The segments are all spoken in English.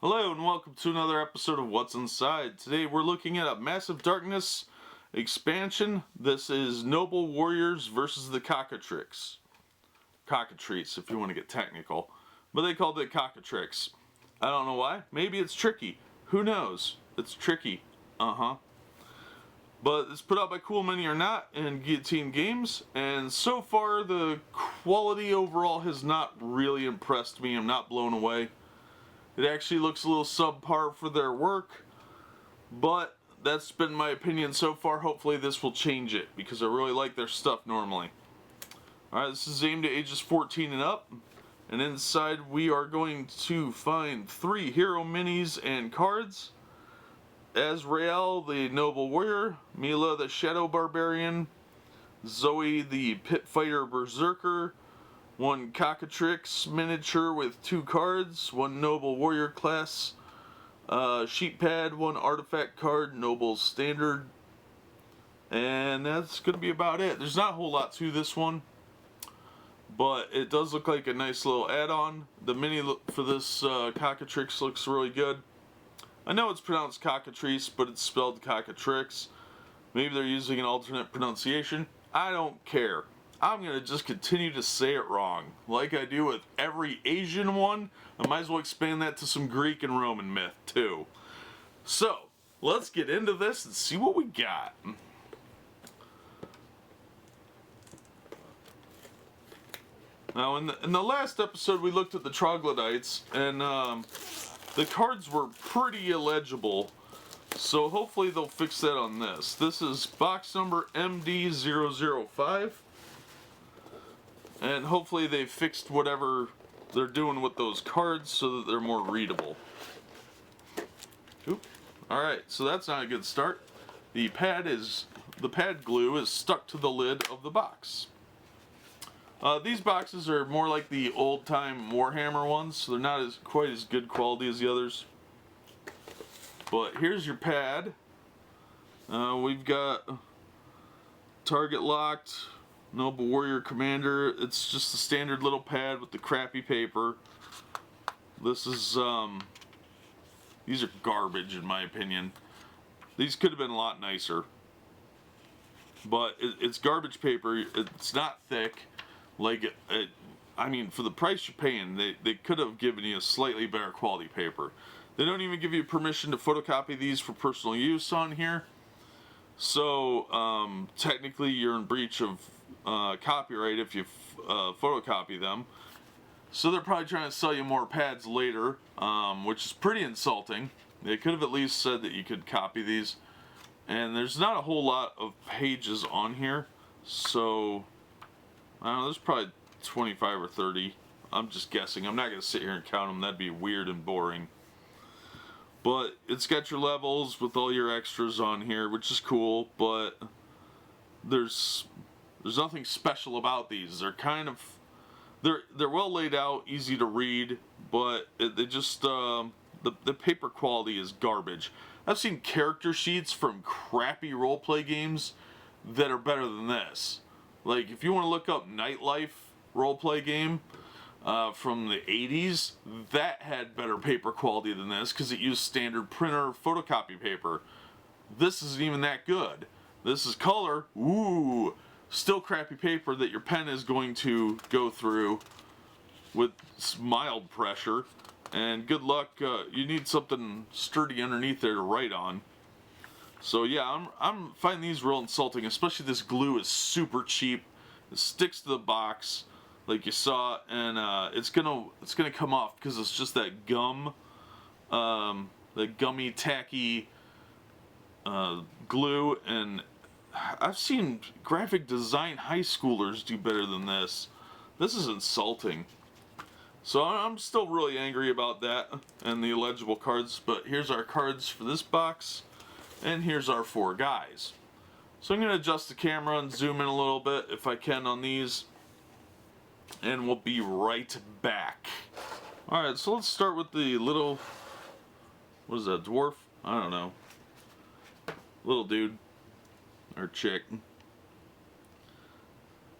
Hello and welcome to another episode of What's Inside. Today we're looking at a Massive Darkness expansion. This is Noble Warriors versus the Cockatrix. Cockatrice if you want to get technical. But they called it Cockatrix. I don't know why. Maybe it's tricky. Who knows? It's tricky. But it's put out by Cool Mini or Not and Guillotine Games. And so far the quality overall has not really impressed me. I'm not blown away. It actually looks a little subpar for their work, but that's been my opinion so far. Hopefully this will change it, because I really like their stuff normally. Alright, this is aimed at ages 14 and up, and inside we are going to find 3 hero minis and cards. Ezreal, the Noble Warrior, Mila, the Shadow Barbarian, Zoe, the Pit Fighter Berserker, 1 Cockatrix miniature with 2 cards, 1 Noble Warrior class sheet pad, 1 artifact card, Noble Standard, and that's going to be about it. There's not a whole lot to this one, but it does look like a nice little add-on. The mini for this Cockatrix looks really good. I know it's pronounced Cockatrice, but it's spelled Cockatrix. Maybe they're using an alternate pronunciation. I don't care. I'm going to just continue to say it wrong, like I do with every Asian one. I might as well expand that to some Greek and Roman myth, too. So, let's get into this and see what we got. Now, in the last episode, we looked at the Troglodytes, and the cards were pretty illegible. So, hopefully they'll fix that on this. This is box number MD005. And hopefully they fixed whatever they're doing with those cards so that they're more readable. Oop. Alright, so that's not a good start. The pad glue is stuck to the lid of the box. These boxes are more like the old-time Warhammer ones, so they're not quite as good quality as the others. But here's your pad. We've got target locked, Noble Warrior Commander. It's just a standard little pad with the crappy paper. This is, these are garbage in my opinion. These could have been a lot nicer. But it's garbage paper. It's not thick. Like, I mean, for the price you're paying, they could have given you a slightly better quality paper. They don't even give you permission to photocopy these for personal use on here. So, technically you're in breach of copyright if you photocopy them. So they're probably trying to sell you more pads later, which is pretty insulting. They could have at least said that you could copy these. And there's not a whole lot of pages on here, so I don't know, there's probably 25 or 30. I'm just guessing. I'm not going to sit here and count them. That'd be weird and boring. But it's got your levels with all your extras on here, which is cool, but there's nothing special about these. They're kind of, they're well laid out, easy to read, but they just, the paper quality is garbage. I've seen character sheets from crappy roleplay games that are better than this. Like, if you want to look up Nightlife roleplay game, from the 80s, that had better paper quality than this because it used standard printer photocopy paper. This isn't even that good. This is color, ooh, still crappy paper that your pen is going to go through with mild pressure, and good luck, you need something sturdy underneath there to write on. So yeah, I'm finding these real insulting, especially this glue is super cheap. It sticks to the box like you saw, and it's gonna come off because it's just that gum, the gummy tacky glue. And I've seen graphic design high schoolers do better than this. This is insulting. So I'm still really angry about that and the illegible cards. But here's our cards for this box, and here's our 4 guys. So I'm gonna adjust the camera and zoom in a little bit if I can on these, and we'll be right back. Alright, so let's start with the little, what is that, dwarf? I don't know. Little dude. Or chick.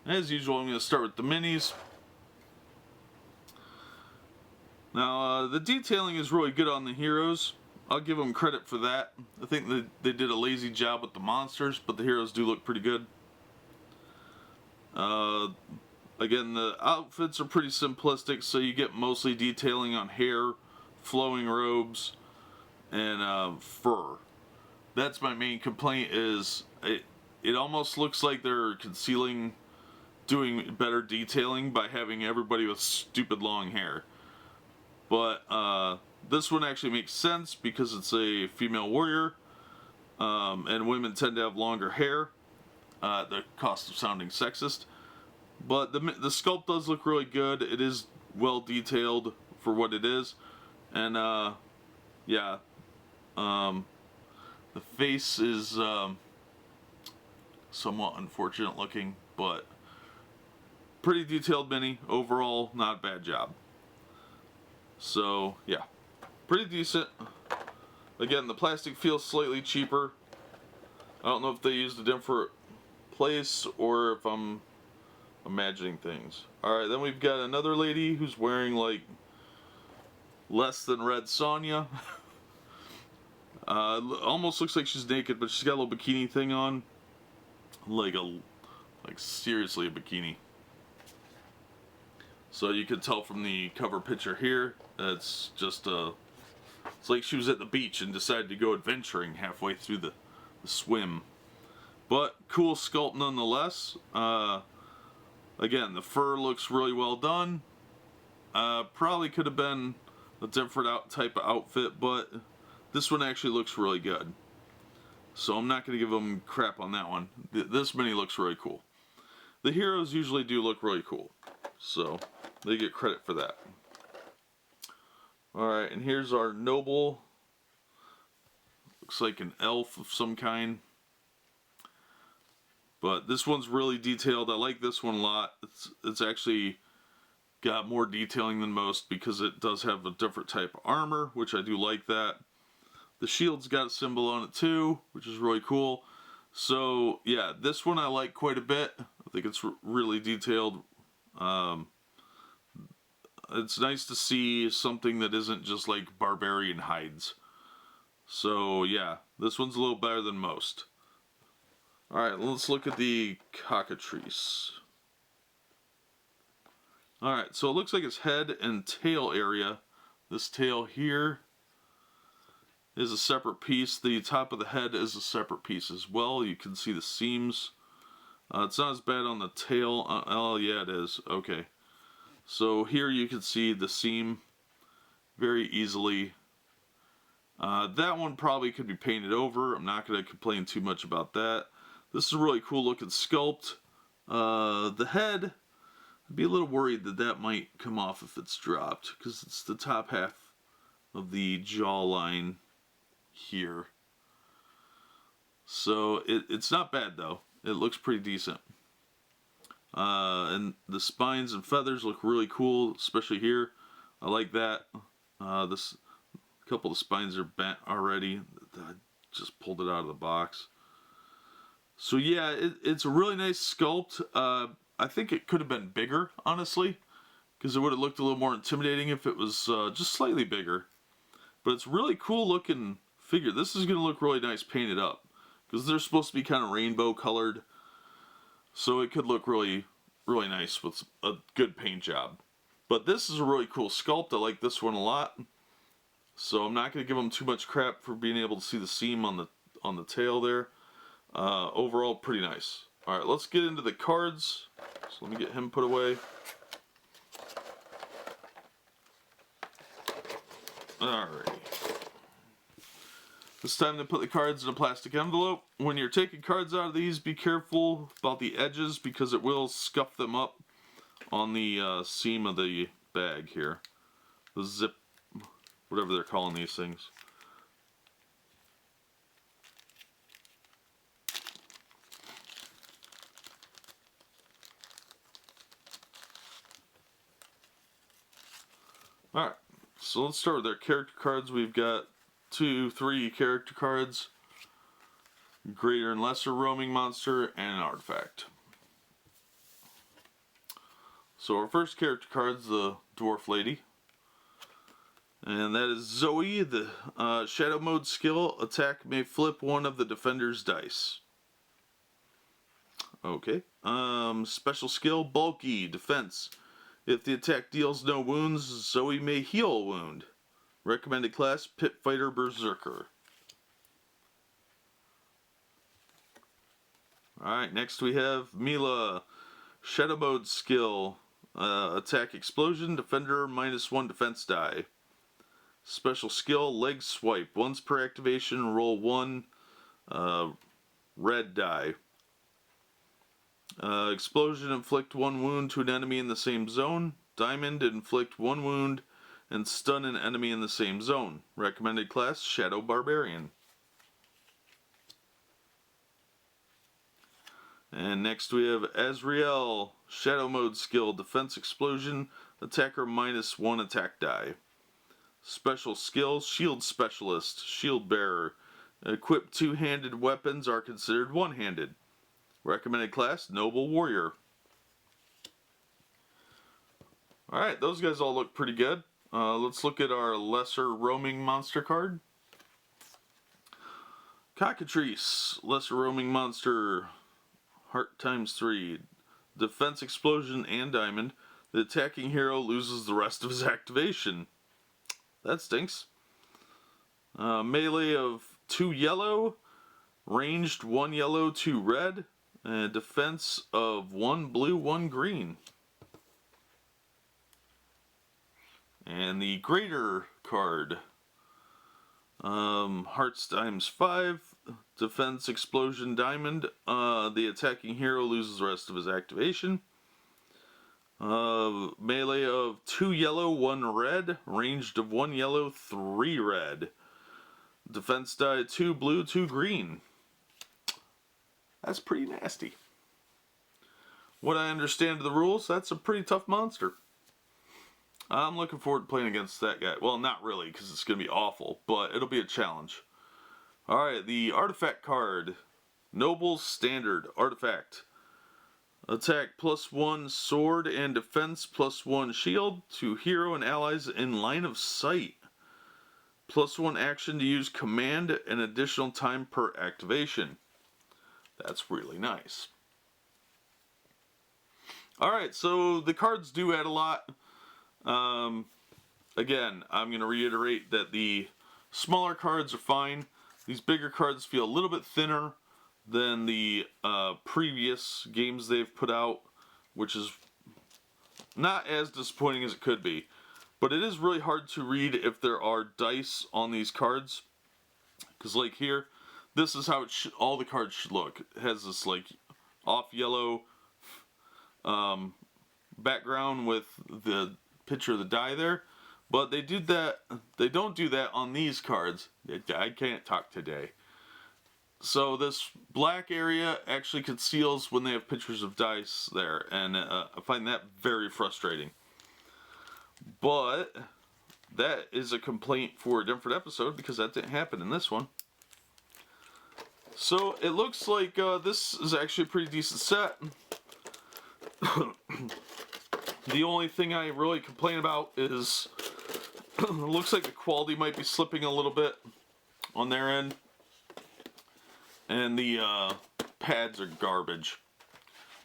As usual, I'm going to start with the minis. Now, the detailing is really good on the heroes. I'll give them credit for that. I think they did a lazy job with the monsters, but the heroes do look pretty good. Again, the outfits are pretty simplistic, so you get mostly detailing on hair, flowing robes, and fur. That's my main complaint, is it almost looks like they're doing better detailing by having everybody with stupid long hair. But this one actually makes sense because it's a female warrior, and women tend to have longer hair, at the cost of sounding sexist. But the sculpt does look really good. It is well detailed for what it is. And yeah, the face is somewhat unfortunate looking, but pretty detailed mini. Overall, not a bad job. So yeah, pretty decent. Again, the plastic feels slightly cheaper. I don't know if they used a different place or if I'm imagining things. Alright, then we've got another lady who's wearing like less than red Sonya. Almost looks like she's naked, but she's got a little bikini thing on. Like seriously a bikini. So you can tell from the cover picture here, it's just it's like she was at the beach and decided to go adventuring halfway through the swim. But cool sculpt nonetheless. Again, the fur looks really well done. Probably could have been a different type of outfit, but this one actually looks really good. So I'm not going to give them crap on that one. This mini looks really cool. The heroes usually do look really cool, so they get credit for that. Alright, and here's our noble. Looks like an elf of some kind. But this one's really detailed. I like this one a lot. It's actually got more detailing than most because it does have a different type of armor, which I do like that. The shield's got a symbol on it too, which is really cool. So yeah, this one I like quite a bit. I think it's really detailed. It's nice to see something that isn't just like barbarian hides. So yeah, this one's a little better than most. Alright, let's look at the Cockatrice. Alright, so it looks like its head and tail area. This tail here is a separate piece. The top of the head is a separate piece as well. You can see the seams. It's not as bad on the tail. Oh yeah, it is. Okay. So here you can see the seam very easily. That one probably could be painted over. I'm not going to complain too much about that. This is a really cool looking sculpt. The head, I'd be a little worried that might come off if it's dropped, because it's the top half of the jawline here. So it's not bad though. It looks pretty decent. And the spines and feathers look really cool, especially here. I like that. This couple of spines are bent already. I just pulled it out of the box. So yeah, it's a really nice sculpt. I think it could have been bigger, honestly, because it would have looked a little more intimidating if it was just slightly bigger. But it's really cool looking figure. This is going to look really nice painted up, because they're supposed to be kind of rainbow colored. So it could look really, really nice with a good paint job. But this is a really cool sculpt. I like this one a lot. So I'm not going to give them too much crap for being able to see the seam on the tail there. Overall, pretty nice. Alright, let's get into the cards. So let me get him put away. Alright. It's time to put the cards in a plastic envelope. When you're taking cards out of these, be careful about the edges because it will scuff them up on the seam of the bag here. The zip, whatever they're calling these things. Alright, so let's start with our character cards. We've got 3 character cards, greater and lesser roaming monster, and an artifact. So our first character card is the Dwarf Lady. And that is Zoe. The Shadow Mode skill, attack may flip one of the defender's dice. Okay. Special skill, Bulky, defense. If the attack deals no wounds, Zoe may heal a wound. Recommended class, Pit Fighter Berserker. Alright, next we have Mila. Shadow Mode skill, attack explosion, defender -1 defense die. Special skill, leg swipe. Once per activation, roll 1 red die. Explosion, inflict 1 wound to an enemy in the same zone. Diamond, inflict 1 wound and stun an enemy in the same zone. Recommended class, Shadow Barbarian. And next we have Ezreal. Shadow Mode skill, defense explosion, attacker -1 attack die. Special skill, shield specialist, shield bearer. Equipped 2-handed weapons are considered one-handed. Recommended class, Noble Warrior. Alright, those guys all look pretty good. Let's look at our lesser roaming monster card. Cockatrice, lesser roaming monster, heart ×3. Defense explosion and diamond. The attacking hero loses the rest of his activation. That stinks. Melee of 2 yellow, ranged 1 yellow, 2 red, and defense of 1 blue, 1 green. And the greater card, hearts ×5, defense explosion diamond. The attacking hero loses the rest of his activation. Melee of 2 yellow, 1 red, ranged of 1 yellow, 3 red. Defense die 2 blue, 2 green. That's pretty nasty. What I understand of the rules, that's a pretty tough monster. I'm looking forward to playing against that guy. Well, not really, because it's going to be awful, but it'll be a challenge. Alright, the artifact card. Noble Standard Artifact. Attack +1 sword and defense +1 shield to hero and allies in line of sight. +1 action to use command and additional time per activation. That's really nice. Alright, so the cards do add a lot. Again, I'm going to reiterate that the smaller cards are fine. These bigger cards feel a little bit thinner than the previous games they've put out, which is not as disappointing as it could be. But it is really hard to read if there are dice on these cards. Because like here, this is how all the cards should look. It has this like off yellow background with the picture of the die there. But they don't do that on these cards. I can't talk today. So this black area actually conceals when they have pictures of dice there, and I find that very frustrating. But that is a complaint for a different episode, because that didn't happen in this one. So it looks like this is actually a pretty decent set. The only thing I really complain about is it looks like the quality might be slipping a little bit on their end. And the pads are garbage.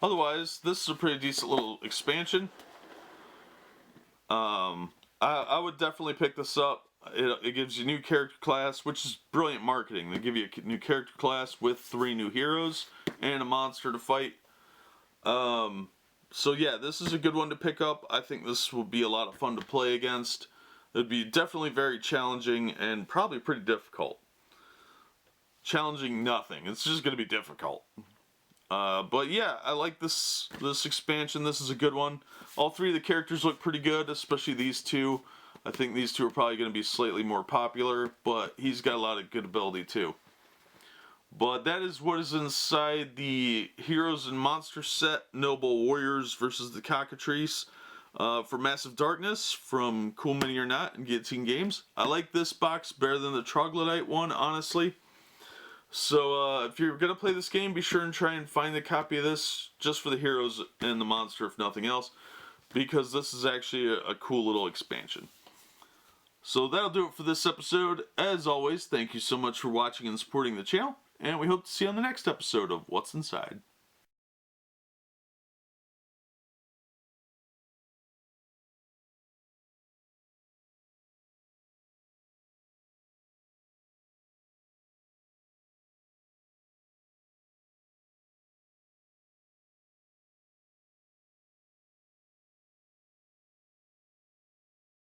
Otherwise, this is a pretty decent little expansion. I would definitely pick this up. It gives you a new character class, which is brilliant marketing. They give you a new character class with 3 new heroes and a monster to fight. So yeah, this is a good one to pick up. I think this will be a lot of fun to play against. It'd be definitely very challenging and probably pretty difficult. Challenging nothing. It's just going to be difficult. But yeah, I like this expansion. This is a good one. All 3 of the characters look pretty good, especially these 2. I think these 2 are probably going to be slightly more popular, but he's got a lot of good ability too. But that is what is inside the Heroes and Monsters set, Noble Warriors versus the Cockatrice. For Massive Darkness from Cool Mini or Not and Guillotine Games. I like this box better than the Troglodyte one, honestly. So if you're going to play this game, be sure and try and find a copy of this just for the heroes and the monster, if nothing else, because this is actually a cool little expansion. So that'll do it for this episode. As always, thank you so much for watching and supporting the channel, and we hope to see you on the next episode of What's Inside.